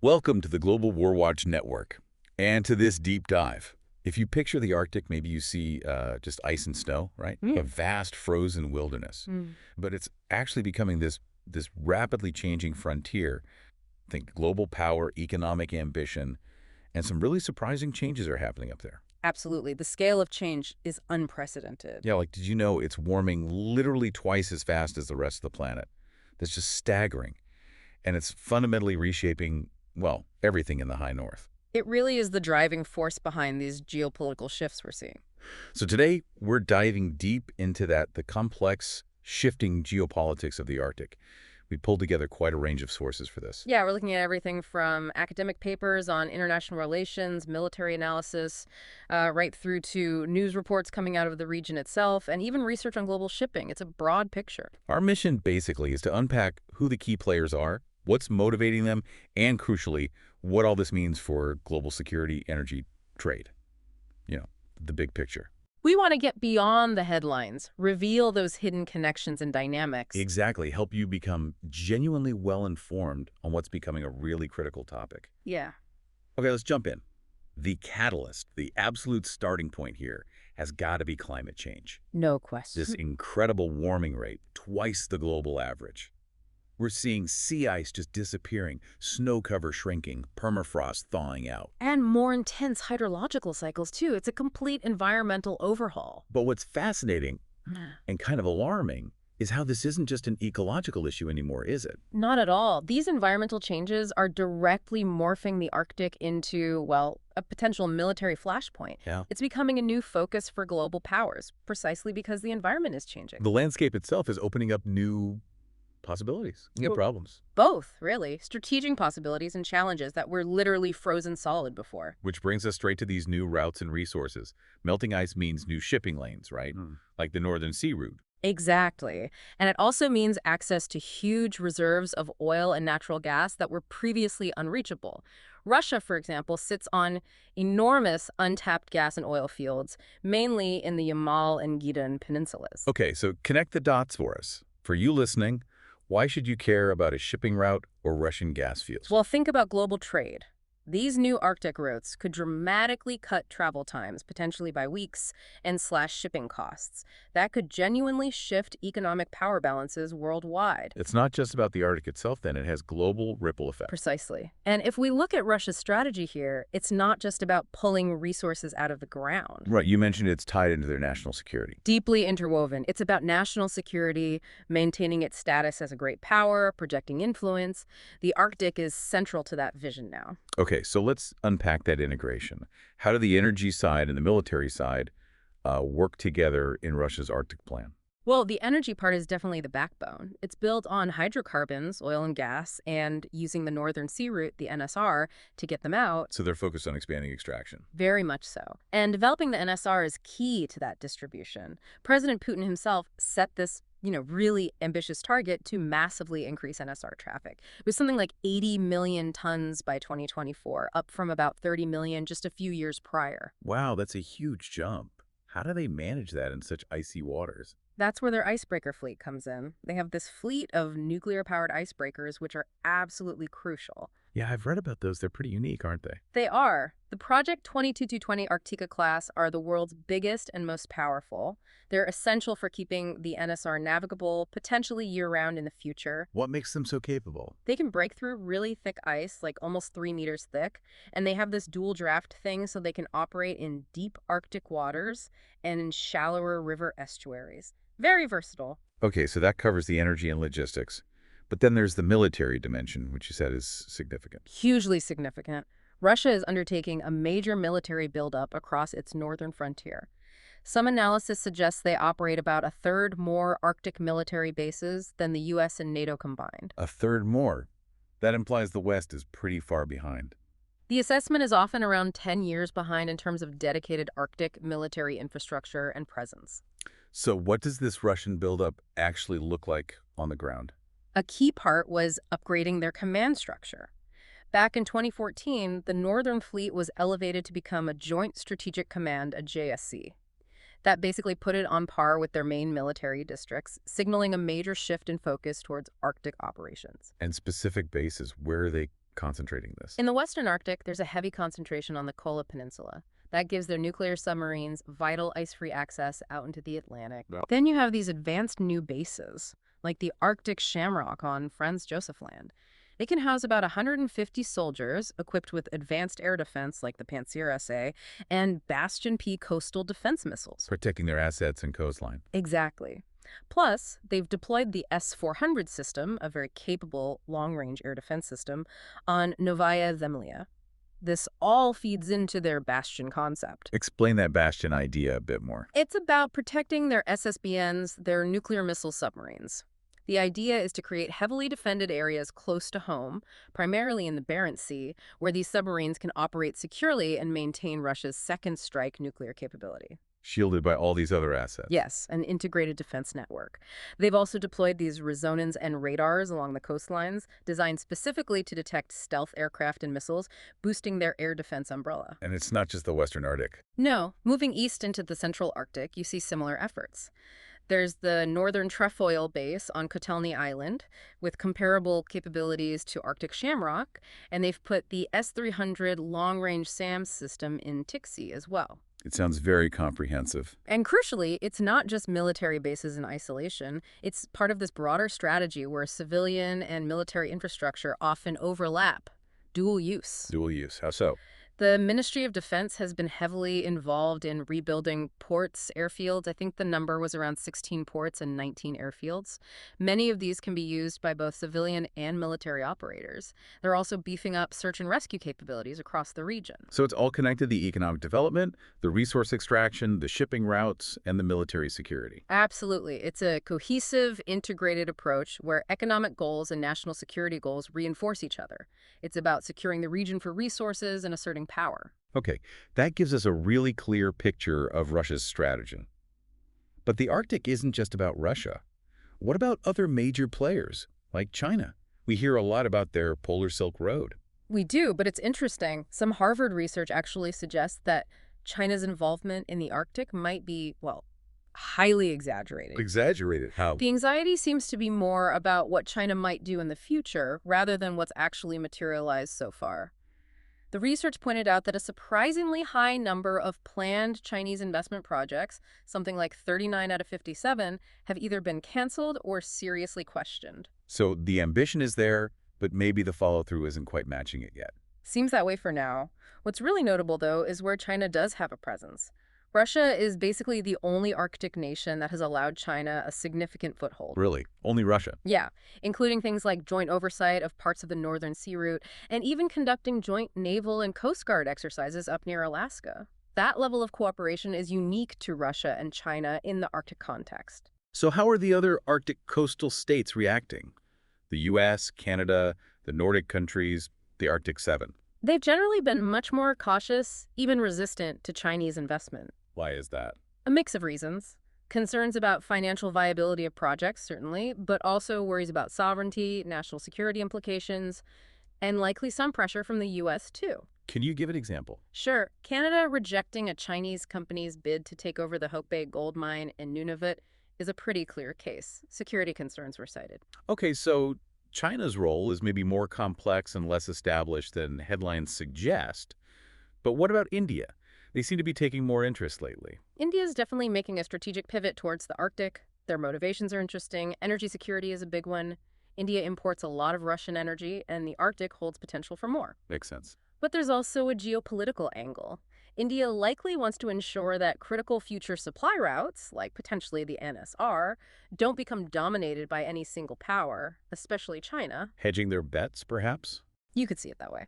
Welcome to the Global War Watch Network and to this deep dive. If you picture the Arctic, maybe you see just ice and snow, right? A vast frozen wilderness. But it's actually becoming this rapidly changing frontier. Think global power, economic ambition, and some really surprising changes are happening up there. Absolutely. The scale of change is unprecedented. Yeah, like did you know it's warming literally twice as fast as the rest of the planet? That's just staggering. And it's fundamentally reshaping, well, everything in the high north. It really is the driving force behind these geopolitical shifts we're seeing. So today, we're diving deep into the complex, shifting geopolitics of the Arctic. We pulled together quite a range of sources for this. Yeah, we're looking at everything from academic papers on international relations, military analysis, right through to news reports coming out of the region itself, and even research on global shipping. It's a broad picture. Our mission, basically, is to unpack who the key players are, what's motivating them, and crucially, what all this means for global security, energy, trade. You know, the big picture. We want to get beyond the headlines, reveal those hidden connections and dynamics. Exactly. Help you become genuinely well-informed on what's becoming a really critical topic. Yeah. Okay, let's jump in. The catalyst, the absolute starting point here, has got to be climate change. No question. This incredible warming rate, twice the global average. We're seeing sea ice just disappearing, snow cover shrinking, permafrost thawing out. And more intense hydrological cycles, too. It's a complete environmental overhaul. But what's fascinating and kind of alarming is how this isn't just an ecological issue anymore, is it? Not at all. These environmental changes are directly morphing the Arctic into, well, a potential military flashpoint. Yeah. It's becoming a new focus for global powers, precisely because the environment is changing. The landscape itself is opening up new possibilities, new problems. Both, really. Strategic possibilities and challenges that were literally frozen solid before. Which brings us straight to these new routes and resources. Melting ice means new shipping lanes, right? Like the Northern Sea Route. Exactly. And it also means access to huge reserves of oil and natural gas that were previously unreachable. Russia, for example, sits on enormous untapped gas and oil fields, mainly in the Yamal and Gidan peninsulas. Okay, so connect the dots for us. For you listening, why should you care about a shipping route or Russian gas fields? Well, think about global trade. These new Arctic routes could dramatically cut travel times, potentially by weeks, and slash shipping costs. That could genuinely shift economic power balances worldwide. It's not just about the Arctic itself, then. It has global ripple effects. Precisely. And if we look at Russia's strategy here, it's not just about pulling resources out of the ground. Right, you mentioned it's tied into their national security. Deeply interwoven. It's about national security, maintaining its status as a great power, projecting influence. The Arctic is central to that vision now. Okay, so let's unpack that integration. How do the energy side and the military side work together in Russia's Arctic plan? Well, the energy part is definitely the backbone. It's built on hydrocarbons, oil and gas, and using the Northern Sea Route, the NSR, to get them out. So they're focused on expanding extraction. Very much so. And developing the NSR is key to that distribution. President Putin himself set this really ambitious target to massively increase NSR traffic. It was something like 80 million tons by 2024, up from about 30 million just a few years prior. Wow, that's a huge jump. How do they manage that in such icy waters? That's where their icebreaker fleet comes in. They have this fleet of nuclear-powered icebreakers, which are absolutely crucial. Yeah, I've read about those. They're pretty unique, aren't they? They are. The Project 22-220 Arctica class are the world's biggest and most powerful. They're essential for keeping the NSR navigable, potentially year-round in the future. What makes them so capable? They can break through really thick ice, like almost 3 meters thick, and they have this dual draft thing so they can operate in deep Arctic waters and in shallower river estuaries. Very versatile. Okay, so that covers the energy and logistics. But then there's the military dimension, which you said is significant. Hugely significant. Russia is undertaking a major military buildup across its northern frontier. Some analysis suggests they operate about a third more Arctic military bases than the U.S. and NATO combined. A third more. That implies the West is pretty far behind. The assessment is often around 10 years behind in terms of dedicated Arctic military infrastructure and presence. So what does this Russian buildup actually look like on the ground? A key part was upgrading their command structure. Back in 2014, the Northern Fleet was elevated to become a Joint Strategic Command, a JSC. That basically put it on par with their main military districts, signaling a major shift in focus towards Arctic operations. And specific bases, where are they concentrating this? In the Western Arctic, there's a heavy concentration on the Kola Peninsula. That gives their nuclear submarines vital ice-free access out into the Atlantic. Yeah. Then you have these advanced new bases, like the Arctic Shamrock on Franz Josef Land. It can house about 150 soldiers equipped with advanced air defense like the Panzer SA and Bastion P coastal defense missiles. Protecting their assets and coastline. Exactly. Plus, they've deployed the S-400 system, a very capable long-range air defense system, on Novaya Zemlya. This all feeds into their Bastion concept. Explain that Bastion idea a bit more. It's about protecting their SSBNs, their nuclear missile submarines. The idea is to create heavily defended areas close to home, primarily in the Barents Sea, where these submarines can operate securely and maintain Russia's second strike nuclear capability. Shielded by all these other assets. Yes, an integrated defense network. They've also deployed these resonance and radars along the coastlines, designed specifically to detect stealth aircraft and missiles, boosting their air defense umbrella. And it's not just the Western Arctic. No, moving east into the Central Arctic, you see similar efforts. There's the Northern Trefoil Base on Kotelny Island, with comparable capabilities to Arctic Shamrock, and they've put the S-300 long-range SAM system in Tixi as well. It sounds very comprehensive. And crucially, it's not just military bases in isolation. It's part of this broader strategy where civilian and military infrastructure often overlap. Dual use. Dual use. How so? The Ministry of Defense has been heavily involved in rebuilding ports, airfields. I think the number was around 16 ports and 19 airfields. Many of these can be used by both civilian and military operators. They're also beefing up search and rescue capabilities across the region. So it's all connected: the economic development, the resource extraction, the shipping routes, and the military security. Absolutely. It's a cohesive, integrated approach where economic goals and national security goals reinforce each other. It's about securing the region for resources and asserting power. Okay, that gives us a really clear picture of Russia's strategy. But the Arctic isn't just about Russia. What about other major players, like China? We hear a lot about their Polar Silk Road. We do, but it's interesting. Some Harvard research actually suggests that China's involvement in the Arctic might be, well, highly exaggerated. Exaggerated? How? The anxiety seems to be more about what China might do in the future rather than what's actually materialized so far. The research pointed out that a surprisingly high number of planned Chinese investment projects, something like 39 out of 57, have either been canceled or seriously questioned. So the ambition is there, but maybe the follow-through isn't quite matching it yet. Seems that way for now. What's really notable, though, is where China does have a presence. Russia is basically the only Arctic nation that has allowed China a significant foothold. Really? Only Russia? Yeah, including things like joint oversight of parts of the Northern Sea Route and even conducting joint naval and Coast Guard exercises up near Alaska. That level of cooperation is unique to Russia and China in the Arctic context. So how are the other Arctic coastal states reacting? The U.S., Canada, the Nordic countries, the Arctic Seven. They've generally been much more cautious, even resistant to Chinese investment. Why is that? A mix of reasons. Concerns about financial viability of projects, certainly, but also worries about sovereignty, national security implications, and likely some pressure from the U.S., too. Can you give an example? Sure. Canada rejecting a Chinese company's bid to take over the Hope Bay gold mine in Nunavut is a pretty clear case. Security concerns were cited. Okay, so China's role is maybe more complex and less established than headlines suggest. But what about India? They seem to be taking more interest lately. India's definitely making a strategic pivot towards the Arctic. Their motivations are interesting. Energy security is a big one. India imports a lot of Russian energy, and the Arctic holds potential for more. Makes sense. But there's also a geopolitical angle. India likely wants to ensure that critical future supply routes, like potentially the NSR, don't become dominated by any single power, especially China. Hedging their bets, perhaps? You could see it that way.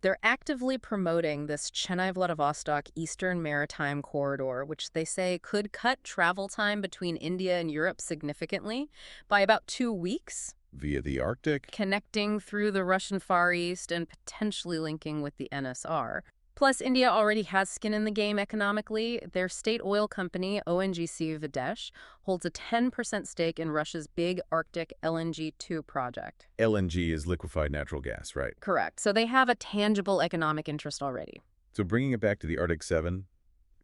They're actively promoting this Chennai-Vladivostok Eastern Maritime Corridor, which they say could cut travel time between India and Europe significantly by about 2 weeks. Via the Arctic? Connecting through the Russian Far East and potentially linking with the NSR. Plus, India already has skin in the game economically. Their state oil company, ONGC Videsh, holds a 10% stake in Russia's big Arctic LNG-2 project. LNG is liquefied natural gas, right? Correct. So they have a tangible economic interest already. So bringing it back to the Arctic Seven,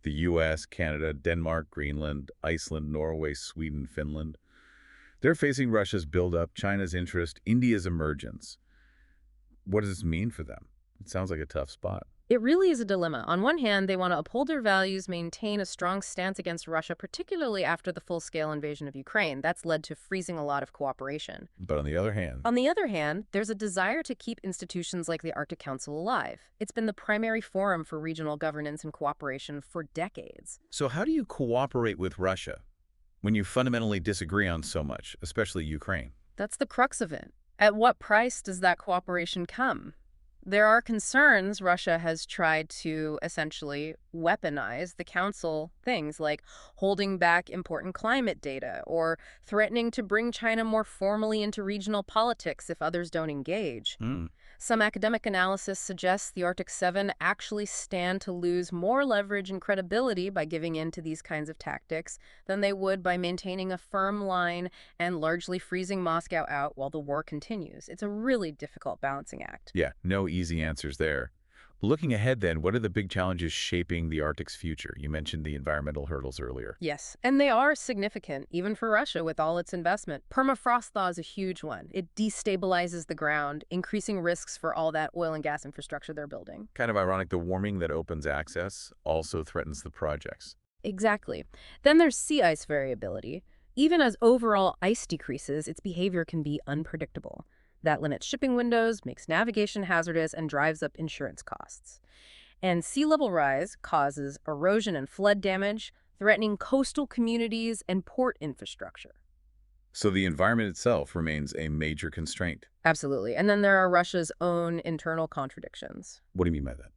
the U.S., Canada, Denmark, Greenland, Iceland, Norway, Sweden, Finland, they're facing Russia's buildup, China's interest, India's emergence. What does this mean for them? It sounds like a tough spot. It really is a dilemma. On one hand, they want to uphold their values, maintain a strong stance against Russia, particularly after the full-scale invasion of Ukraine. That's led to freezing a lot of cooperation. But on the other hand, On the other hand, there's a desire to keep institutions like the Arctic Council alive. It's been the primary forum for regional governance and cooperation for decades. so how do you cooperate with Russia when you fundamentally disagree on so much, especially Ukraine? That's the crux of it. At what price does that cooperation come? There are concerns Russia has tried to essentially weaponize the council, things like holding back important climate data or threatening to bring China more formally into regional politics if others don't engage. Hmm. Some academic analysis suggests the Arctic Seven actually stand to lose more leverage and credibility by giving in to these kinds of tactics than they would by maintaining a firm line and largely freezing Moscow out while the war continues. It's a really difficult balancing act. Yeah, no easy answers there. Looking ahead then, what are the big challenges shaping the Arctic's future? You mentioned the environmental hurdles earlier. Yes, and they are significant, even for Russia with all its investment. Permafrost thaw is a huge one. It destabilizes the ground, increasing risks for all that oil and gas infrastructure they're building. Kind of ironic, the warming that opens access also threatens the projects. Exactly. Then there's sea ice variability. Even as overall ice decreases, its behavior can be unpredictable. That limits shipping windows, makes navigation hazardous, and drives up insurance costs. And sea level rise causes erosion and flood damage, threatening coastal communities and port infrastructure. So the environment itself remains a major constraint. Absolutely. And then there are Russia's own internal contradictions. What do you mean by that?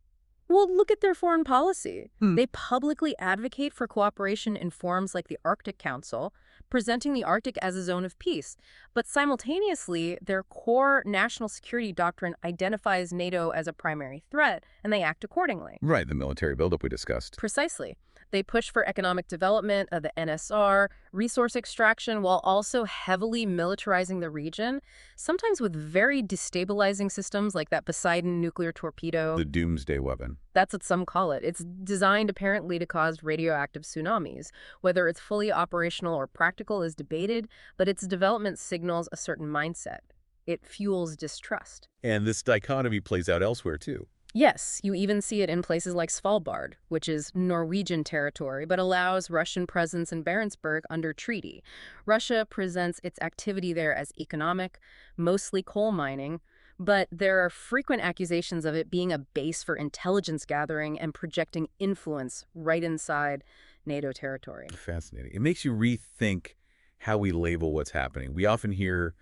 Well, look at their foreign policy. Hmm. They publicly advocate for cooperation in forums like the Arctic Council, presenting the Arctic as a zone of peace. But simultaneously, their core national security doctrine identifies NATO as a primary threat, and they act accordingly. Right, the military buildup we discussed. Precisely. They push for economic development of the NSR, resource extraction, while also heavily militarizing the region, sometimes with very destabilizing systems like that Poseidon nuclear torpedo. The doomsday weapon. That's what some call it. It's designed apparently to cause radioactive tsunamis. Whether it's fully operational or practical is debated, but its development signals a certain mindset. It fuels distrust. And this dichotomy plays out elsewhere, too. Yes, you even see it in places like Svalbard, which is Norwegian territory, but allows Russian presence in Barentsburg under treaty. Russia presents its activity there as economic, mostly coal mining, but there are frequent accusations of it being a base for intelligence gathering and projecting influence right inside NATO territory. Fascinating. It makes you rethink how we label what's happening. We often hear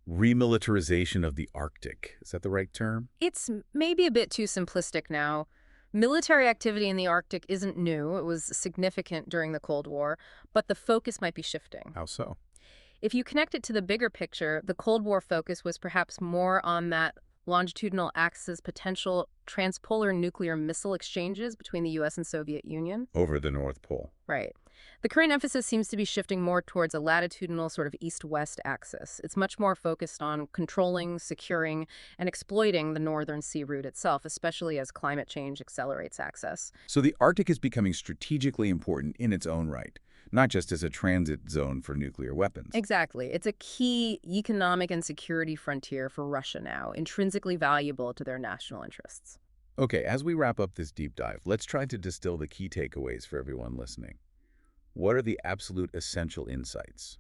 remilitarization of the Arctic. Is that the right term? It's maybe a bit too simplistic now. Military activity in the Arctic isn't new. It was significant during the Cold War, but the focus might be shifting. How so? If you connect it to the bigger picture, the Cold War focus was perhaps more on that longitudinal axis potential transpolar nuclear missile exchanges between the U.S. and Soviet Union. Over the North Pole. Right. The current emphasis seems to be shifting more towards a latitudinal sort of east-west axis. It's much more focused on controlling, securing, and exploiting the northern sea route itself, especially as climate change accelerates access. So the Arctic is becoming strategically important in its own right, not just as a transit zone for nuclear weapons. Exactly. It's a key economic and security frontier for Russia now, intrinsically valuable to their national interests. Okay, as we wrap up this deep dive, let's try to distill the key takeaways for everyone listening. What are the absolute essential insights?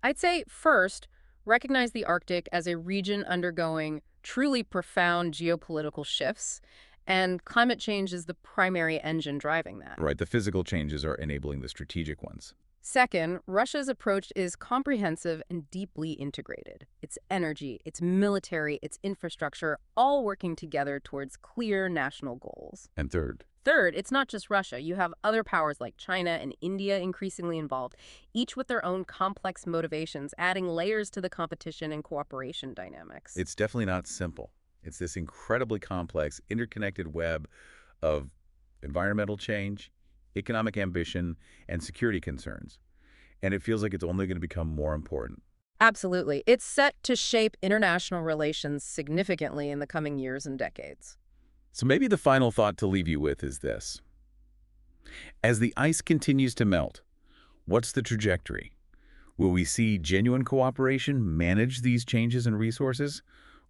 I'd say, first, recognize the Arctic as a region undergoing truly profound geopolitical shifts, and climate change is the primary engine driving that. Right, the physical changes are enabling the strategic ones. Second, Russia's approach is comprehensive and deeply integrated. Its energy, its military, its infrastructure, all working together towards clear national goals. And third, Third, it's not just Russia. You have other powers like China and India increasingly involved, each with their own complex motivations, adding layers to the competition and cooperation dynamics. it's definitely not simple. It's this incredibly complex, interconnected web of environmental change, economic ambition, and security concerns. And it feels like it's only going to become more important. Absolutely. It's set to shape international relations significantly in the coming years and decades. So maybe the final thought to leave you with is this. As the ice continues to melt, what's the trajectory? Will we see genuine cooperation manage these changes in resources?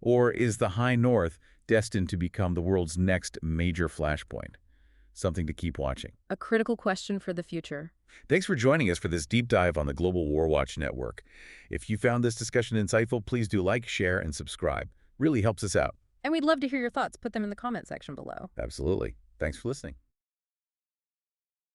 Or is the high north destined to become the world's next major flashpoint? Something to keep watching. A critical question for the future. Thanks for joining us for this deep dive on the Global War Watch Network. If you found this discussion insightful, please do like, share, and subscribe. Really helps us out. And we'd love to hear your thoughts. Put them in the comment section below. Absolutely. Thanks for listening.